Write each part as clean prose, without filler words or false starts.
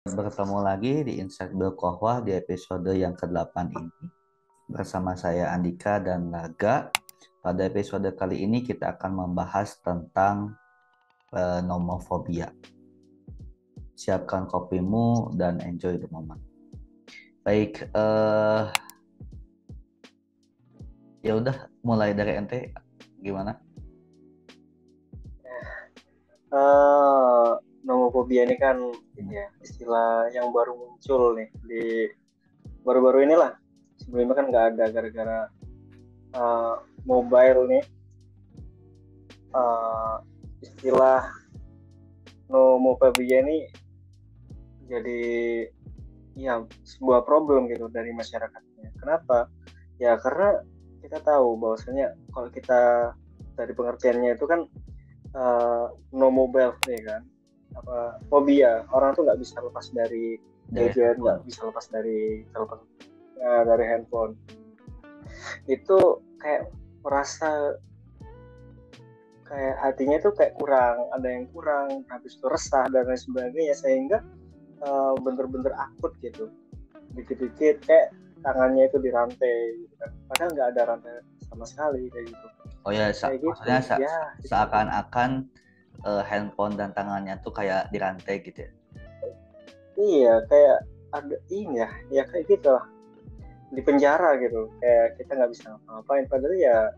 Bertemu lagi di Insight Berkohwah di episode yang ke-8 ini bersama saya Andika dan Naga. Pada episode kali ini kita akan membahas tentang nomofobia. Siapkan kopimu dan enjoy the moment. Baik, ya udah mulai dari ente gimana? Nomofobia ini kan ya, istilah yang baru muncul nih di baru-baru inilah. Sebelumnya kan nggak ada gara-gara uh, mobile nih, istilah nomofobia ini jadi ya sebuah problem gitu dari masyarakatnya. Kenapa? Ya karena kita tahu bahwasanya kalau kita dari pengertiannya itu kan no mobile nih kan, apa fobia orang tuh nggak bisa lepas dari Dari gadget, nggak handphone. bisa lepas dari telepon, dari handphone. Itu kayak merasa kayak hatinya tuh kayak kurang, ada yang kurang, habis itu resah dan lain sebagainya, sehingga bener-bener akut gitu. Dikit-dikit kayak tangannya itu dirantai gitu kan, padahal nggak ada rantai sama sekali kayak gitu. Oh ya, Kayak gitu maksudnya ya itu. seakan-akan handphone dan tangannya tuh kayak dirantai gitu ya. Iya, kayak ada ini ya kayak gitu lah, di penjara gitu, kayak kita nggak bisa ngapa-ngapain, padahal ya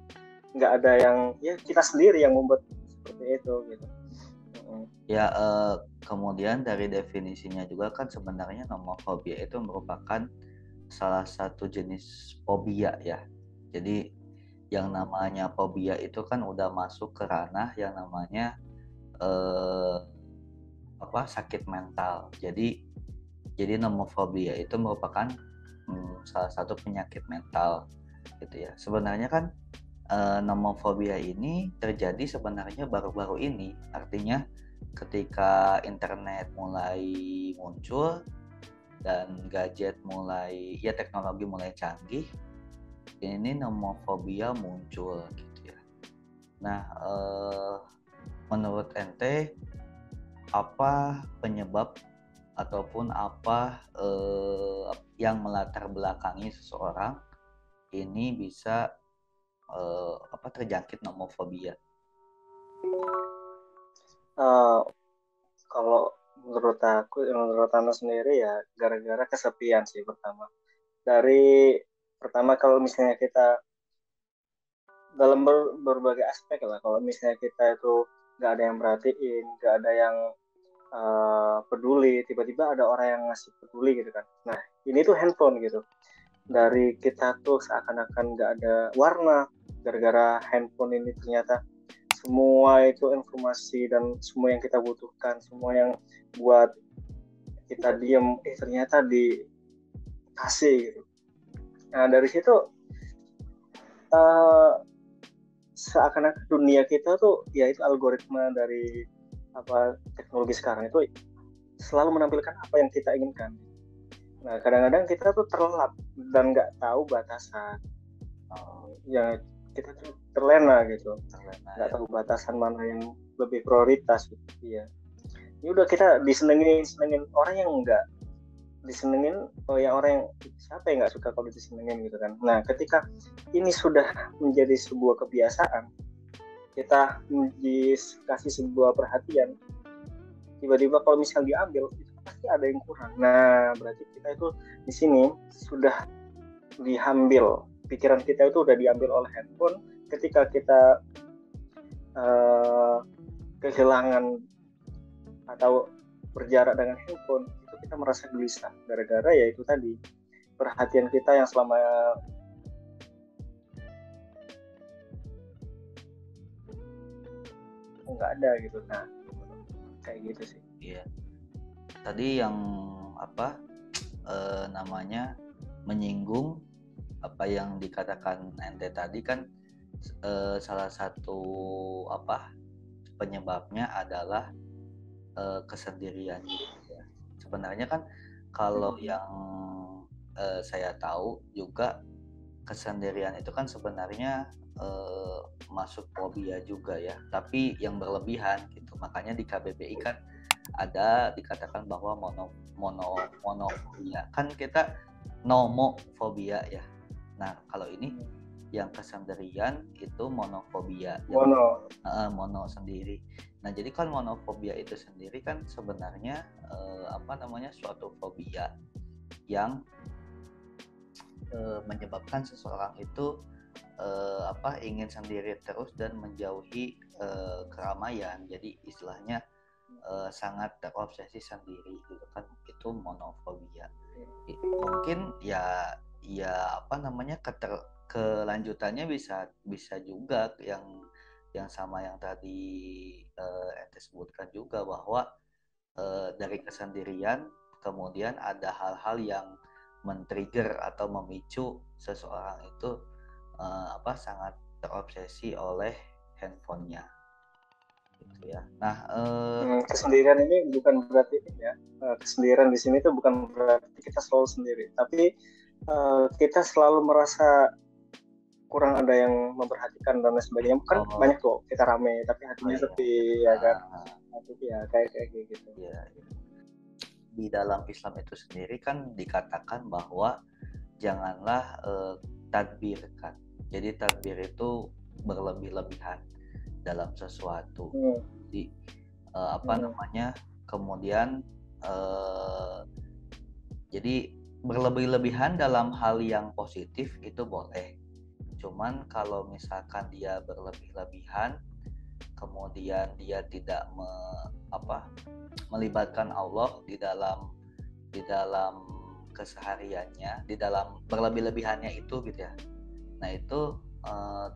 nggak ada yang, ya kita sendiri yang membuat seperti itu gitu. Ya, kemudian dari definisinya juga kan sebenarnya nomofobia itu merupakan salah satu jenis fobia ya. Jadi yang namanya fobia itu kan udah masuk ke ranah yang namanya eh, sakit mental. Jadi nomofobia itu merupakan salah satu penyakit mental gitu ya. Sebenarnya kan nomofobia ini terjadi sebenarnya baru-baru ini. Artinya ketika internet mulai muncul dan gadget mulai, ya teknologi mulai canggih, ini nomofobia muncul gitu ya. Nah, menurut ente apa penyebab ataupun apa yang melatar belakangi seseorang ini bisa terjangkit nomofobia? Uh, Kalau menurut Anda sendiri ya gara-gara kesepian sih pertama. Pertama kalau misalnya kita dalam berbagai aspek lah, kalau misalnya kita itu nggak ada yang merhatiin, nggak ada yang peduli, tiba-tiba ada orang yang ngasih peduli gitu kan. Nah ini tuh handphone gitu. Dari kita tuh seakan-akan nggak ada warna, gara-gara handphone ini ternyata semua itu informasi dan semua yang kita butuhkan, semua yang buat kita diem, ternyata dikasih gitu. Nah dari situ uh, seakan-akan dunia kita tuh ya itu algoritma dari apa teknologi sekarang itu selalu menampilkan apa yang kita inginkan. Nah kadang-kadang kita tuh terlelap dan nggak tahu batasan. Ya kita tuh terlena gitu, nggak tahu batasan mana yang lebih prioritas gitu. Iya, ini udah kita disenengin orang yang nggak disenengin. Oh ya, orang yang siapa yang nggak suka kalau disenengin gitu kan. Nah ketika ini sudah menjadi sebuah kebiasaan, kita dikasih sebuah perhatian, tiba-tiba kalau misal diambil itu pasti ada yang kurang. Nah berarti kita itu di sini sudah diambil, pikiran kita itu udah diambil oleh handphone. Ketika kita kehilangan atau berjarak dengan handphone, itu kita merasa gelisah gara-gara ya itu tadi, perhatian kita yang selama nggak ada gitu. Nah kayak gitu sih. Iya. Tadi yang namanya menyinggung apa yang dikatakan ente tadi kan, salah satu penyebabnya adalah kesendirian gitu ya. Sebenarnya kan kalau yang saya tahu juga kesendirian itu kan sebenarnya masuk fobia juga ya, tapi yang berlebihan gitu. Makanya di KBBI kan ada dikatakan bahwa monofobia. Kan kita nomofobia ya. Nah, kalau ini yang kesendirian itu monofobia. Mono sendiri. Nah, jadi kan monofobia itu sendiri kan sebenarnya suatu fobia yang menyebabkan seseorang itu ingin sendiri terus dan menjauhi keramaian. Jadi istilahnya sangat terobsesi sendiri gitu kan, itu monofobia. Mungkin kelanjutannya bisa juga yang sama yang tadi ente sebutkan juga, bahwa dari kesendirian kemudian ada hal-hal yang men-trigger atau memicu seseorang itu sangat terobsesi oleh handphonenya gitu ya. Nah, kesendirian ini bukan berarti ya, kesendirian di sini tuh bukan berarti kita selalu sendiri, tapi kita selalu merasa kurang ada yang memperhatikan dan lain sebagainya. Kan banyak tuh kita rame tapi hatinya sepi, ya kan? Ya kayak gitu. Ya. Di dalam Islam itu sendiri kan dikatakan bahwa janganlah tadbirkan. Jadi tadbir itu berlebih-lebihan dalam sesuatu. Jadi kemudian jadi berlebih-lebihan dalam hal yang positif itu boleh. Cuman kalau misalkan dia berlebih-lebihan kemudian dia tidak melibatkan Allah di dalam kesehariannya, di dalam berlebih-lebihannya itu gitu ya. Nah, itu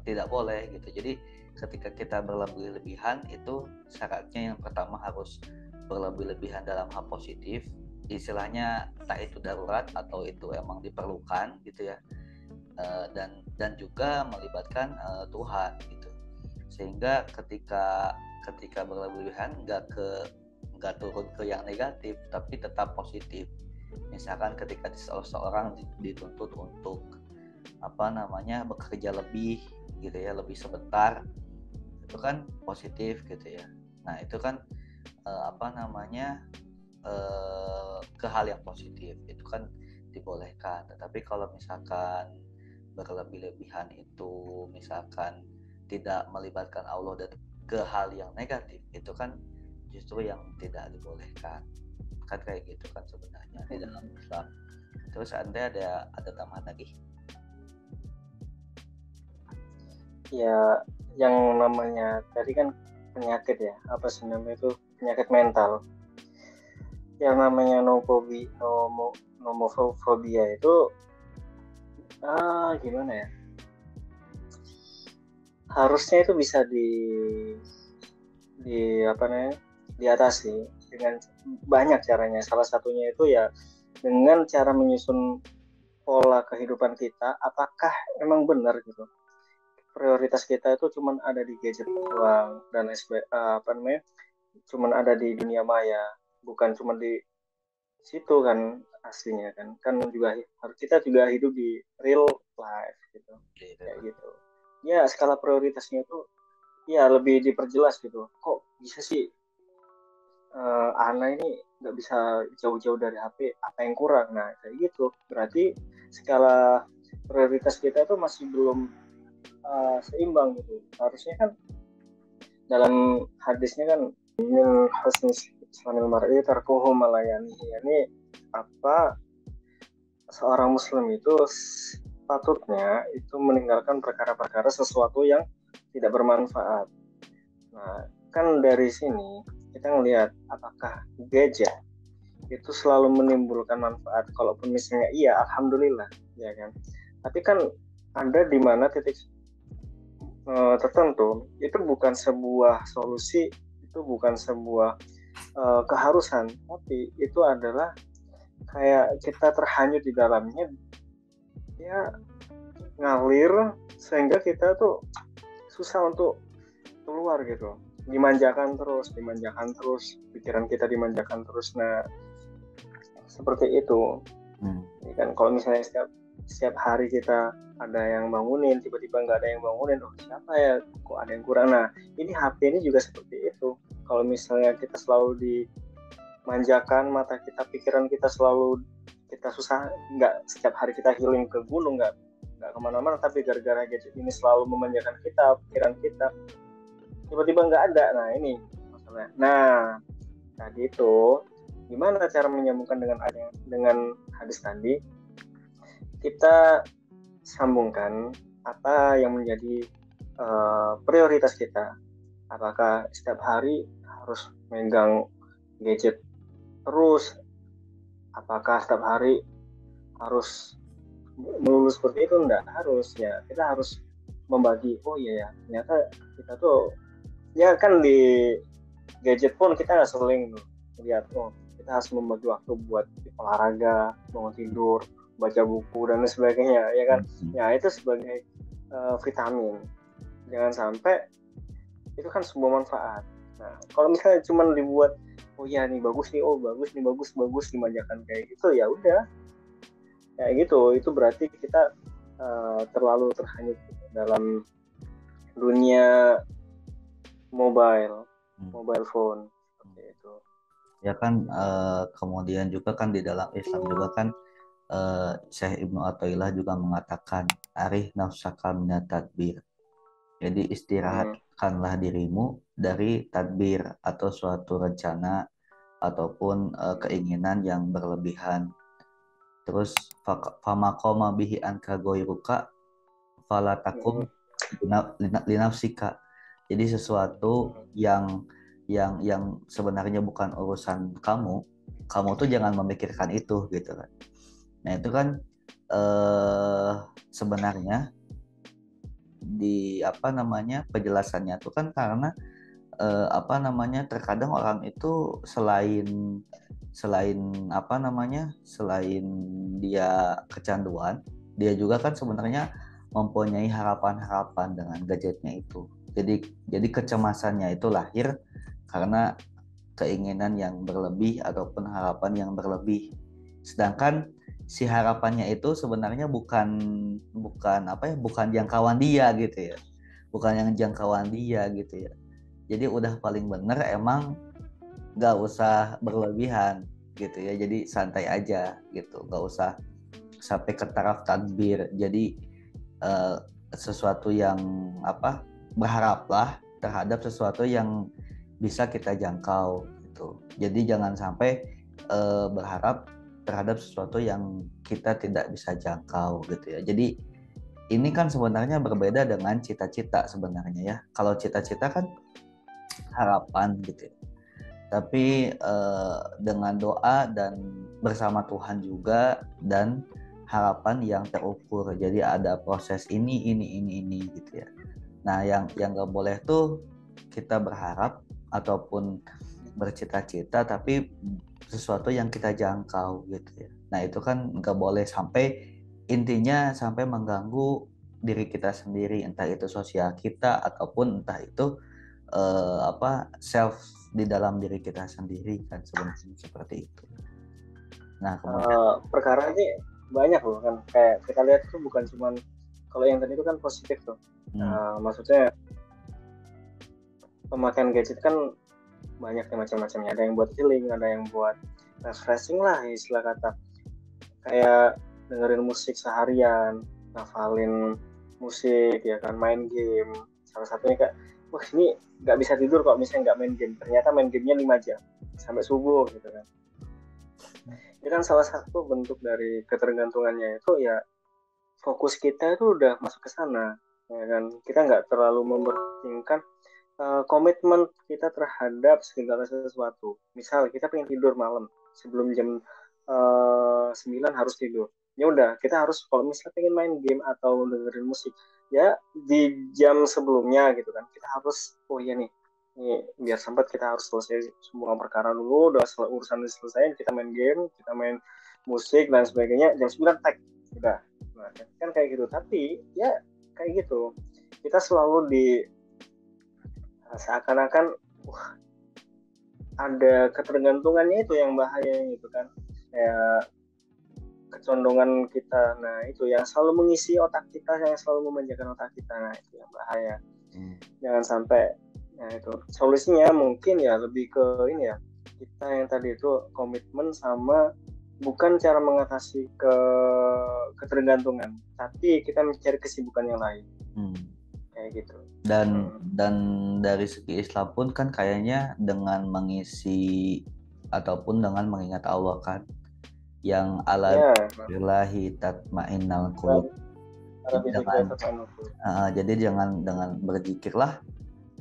tidak boleh gitu. Jadi ketika kita berlebih-lebihan itu syaratnya yang pertama harus berlebih-lebihan dalam hal positif, istilahnya tak itu darurat atau itu emang diperlukan gitu ya, dan juga melibatkan Tuhan gitu, sehingga ketika berlebihan nggak turun ke yang negatif tapi tetap positif. Misalkan ketika seseorang dituntut untuk bekerja lebih gitu ya, lebih sebentar, itu kan positif gitu ya. Nah, itu kan ke hal yang positif itu kan dibolehkan. Tetapi kalau misalkan berlebih-lebihan itu misalkan tidak melibatkan Allah dan ke hal yang negatif, itu kan justru yang tidak dibolehkan. Kan kayak gitu kan sebenarnya di dalam Islam. Terus Anda ada tambahan lagi? Ya, yang namanya tadi kan penyakit ya, apa sih namanya itu, penyakit mental. Yang namanya nomofobia itu gimana ya, harusnya itu bisa diatasi dengan banyak caranya. Salah satunya itu ya dengan cara menyusun pola kehidupan kita. Apakah emang benar gitu prioritas kita itu cuman ada di gadget doang dan cuman ada di dunia maya, bukan cuma di situ kan aslinya kan juga kita juga hidup di real life gitu, kayak gitu ya. Skala prioritasnya itu ya lebih diperjelas gitu. Kok bisa sih Ana ini nggak bisa jauh-jauh dari HP, apa yang kurang? Nah kayak gitu, berarti skala prioritas kita itu masih belum seimbang gitu. Harusnya kan dalam hadisnya kan min husni islamil mar'i tarkuhu malayani, yani seorang muslim itu patutnya itu meninggalkan perkara-perkara sesuatu yang tidak bermanfaat. Nah, kan dari sini kita ngelihat apakah gadget itu selalu menimbulkan manfaat. Kalaupun misalnya iya, alhamdulillah, ya kan. Tapi kan ada di mana titik tertentu itu bukan sebuah solusi, itu bukan sebuah keharusan, tapi itu adalah kayak kita terhanyut di dalamnya, ya ngalir sehingga kita tuh susah untuk keluar gitu. Dimanjakan terus, pikiran kita dimanjakan terus. Nah, seperti itu. Ya kan, kalau misalnya setiap hari kita ada yang bangunin, tiba-tiba nggak ada yang bangunin, oh siapa ya, kok ada yang kurang. Nah, ini HP ini juga seperti itu. Kalau misalnya kita selalu manjakan mata kita, pikiran kita selalu kita susah, nggak setiap hari kita healing ke gunung, nggak kemana-mana, tapi gara-gara gadget ini selalu memanjakan kita, pikiran kita tiba-tiba nggak ada. Nah ini masalahnya. Nah tadi itu gimana cara menyambungkan dengan hadis tadi, kita sambungkan apa yang menjadi prioritas kita. Apakah setiap hari harus megang gadget terus, apakah setiap hari harus melulu seperti itu? Enggak harus ya, kita harus membagi. Oh iya ya, ternyata kita tuh ya kan di gadget pun kita nggak sering lihat, oh kita harus membagi waktu buat olahraga, bangun tidur, baca buku dan sebagainya, ya kan. Ya itu sebagai vitamin, jangan sampai itu kan sebuah manfaat. Nah kalau misalnya cuma dibuat oh ya nih bagus nih, oh bagus nih, bagus dimanjakan kayak gitu, ya udah kayak gitu, itu berarti kita terlalu terhanyut dalam dunia mobile phone seperti itu. Ya kan kemudian juga kan di dalam Islam juga kan Syekh Ibnu Athaillah juga mengatakan arih nafsaka minat tadbir. Jadi istirahatkanlah dirimu dari tadbir atau suatu rencana ataupun keinginan yang berlebihan. Terus famaqama bihi anka goiruka falatakum linafsika. Jadi sesuatu yang sebenarnya bukan urusan kamu tuh jangan memikirkan itu gitu kan. Nah itu kan sebenarnya di penjelasannya tuh kan karena terkadang orang itu selain dia kecanduan, dia juga kan sebenarnya mempunyai harapan-harapan dengan gadgetnya itu. Jadi kecemasannya itu lahir karena keinginan yang berlebih ataupun harapan yang berlebih. Sedangkan si harapannya itu sebenarnya bukan jangkauan dia gitu ya. Bukan yang jangkauan dia gitu ya. Jadi udah paling bener emang gak usah berlebihan gitu ya. Jadi santai aja gitu. Gak usah sampai ke taraf tadbir. Jadi sesuatu yang berharaplah terhadap sesuatu yang bisa kita jangkau gitu. Jadi jangan sampai berharap terhadap sesuatu yang kita tidak bisa jangkau gitu ya. Jadi ini kan sebenarnya berbeda dengan cita-cita sebenarnya ya. Kalau cita-cita kan harapan gitu ya. Tapi dengan doa dan bersama Tuhan juga dan harapan yang terukur. Jadi ada proses ini gitu ya. Nah yang nggak boleh tuh kita berharap ataupun bercita-cita tapi sesuatu yang kita jangkau gitu ya. Nah itu kan nggak boleh, sampai intinya sampai mengganggu diri kita sendiri, entah itu sosial kita ataupun entah itu self di dalam diri kita sendiri kan, sebenarnya seperti itu. Nah kemudian perkara ini banyak loh kan, kayak kita lihat tuh bukan cuma kalau yang tadi itu kan positif tuh. Maksudnya pemakaian gadget kan banyak macam-macamnya, ada yang buat healing, ada yang buat refreshing lah istilah kata, kayak dengerin musik seharian, ngafalin musik ya kan, main game, salah satunya kayak wah ini nggak bisa tidur kalau misalnya nggak main game, ternyata main gamenya 5 jam sampai subuh gitu kan. Itu kan salah satu bentuk dari ketergantungannya itu ya, fokus kita itu udah masuk ke sana ya kan, kita nggak terlalu mementingkan komitmen kita terhadap segala sesuatu. Misal kita pengen tidur malam, sebelum jam 9 harus tidur. Ya udah, kita harus kalau misalnya pengen main game atau dengerin musik, ya di jam sebelumnya gitu kan. Kita harus oh iya nih biar sempat kita harus selesai semua perkara dulu, udah urusan selesai, kita main game, kita main musik dan sebagainya, jam 9 tag. Udah. Nah, kan kayak gitu. Tapi ya kayak gitu. Kita selalu seakan-akan ada ketergantungannya itu yang bahaya gitu kan, kayak kecondongan kita. Nah itu yang selalu mengisi otak kita, yang selalu memanjakan otak kita. Nah itu yang bahaya. Jangan sampai. Nah itu solusinya mungkin ya lebih ke ini ya, kita yang tadi itu komitmen sama bukan cara mengatasi ketergantungan, tapi kita mencari kesibukan yang lain. Kayak gitu. Dan dari segi Islam pun kan kayaknya dengan mengisi ataupun dengan mengingat Allah kan, yang ala billahi tatmainnal qulub. Jadi jangan dengan berzikirlah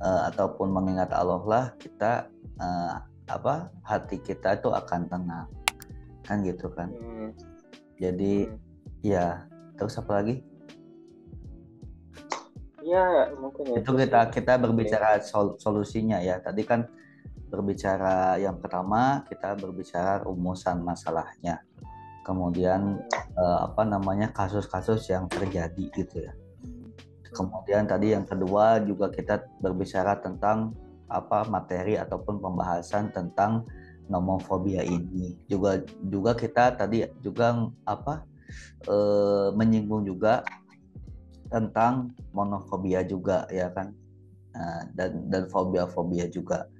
ataupun mengingat Allah lah kita hati kita itu akan tenang kan gitu kan. Jadi ya terus apa lagi? Ya mungkin itu kita berbicara solusinya ya. Tadi kan berbicara yang pertama kita berbicara rumusan masalahnya, kemudian kasus-kasus yang terjadi gitu ya. Kemudian tadi yang kedua juga kita berbicara tentang materi ataupun pembahasan tentang nomofobia ini. Juga kita tadi juga menyinggung juga tentang monofobia juga ya kan, dan fobia juga.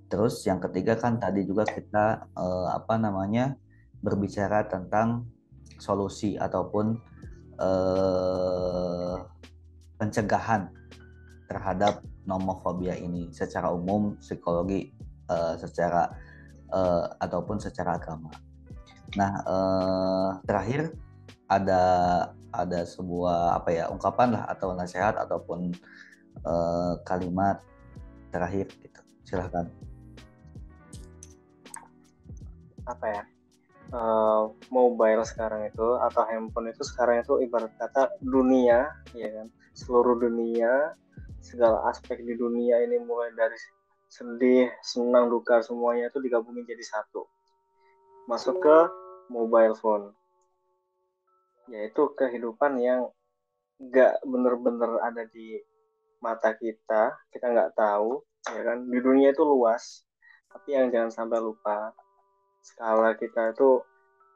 Terus yang ketiga kan tadi juga kita berbicara tentang solusi ataupun pencegahan terhadap nomofobia ini secara umum, psikologi, secara ataupun secara agama. Nah, terakhir ada sebuah ungkapan lah atau nasihat ataupun kalimat terakhir gitu. Silahkan. Mobile sekarang itu atau handphone itu sekarang itu ibarat kata dunia, ya kan? Seluruh dunia, segala aspek di dunia ini mulai dari sedih, senang, duka semuanya itu digabungin jadi satu. Masuk ke mobile phone. Yaitu kehidupan yang nggak bener-bener ada di mata kita nggak tahu, ya kan? Di dunia itu luas, tapi yang jangan sampai lupa skala kita itu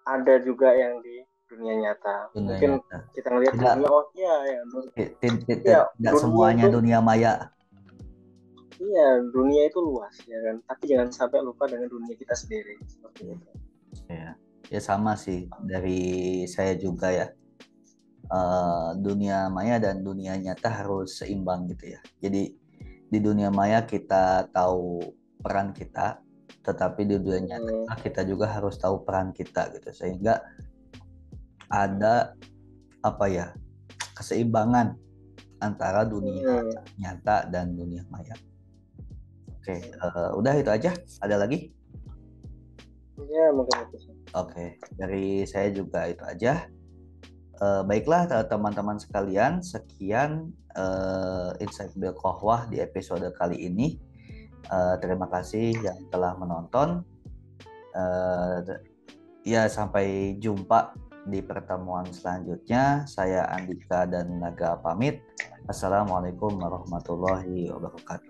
ada juga yang di dunia nyata. Mungkin kita ngelihat tidak semuanya itu, dunia maya. Iya, dunia itu luas ya kan, tapi jangan sampai lupa dengan dunia kita sendiri seperti itu. Ya sama sih dari saya juga ya. Dunia maya dan dunia nyata harus seimbang gitu ya. Jadi di dunia maya kita tahu peran kita, tetapi di dunia nyata kita juga harus tahu peran kita gitu, sehingga ada keseimbangan antara dunia nyata dan dunia maya. Oke, udah itu aja. Ada lagi? Ya mungkin itu. Oke, dari saya juga itu aja. Baiklah teman-teman sekalian, sekian Insight Bil Qohwah di episode kali ini. Terima kasih yang telah menonton. Sampai jumpa di pertemuan selanjutnya. Saya Andika dan Naga pamit. Assalamualaikum warahmatullahi wabarakatuh.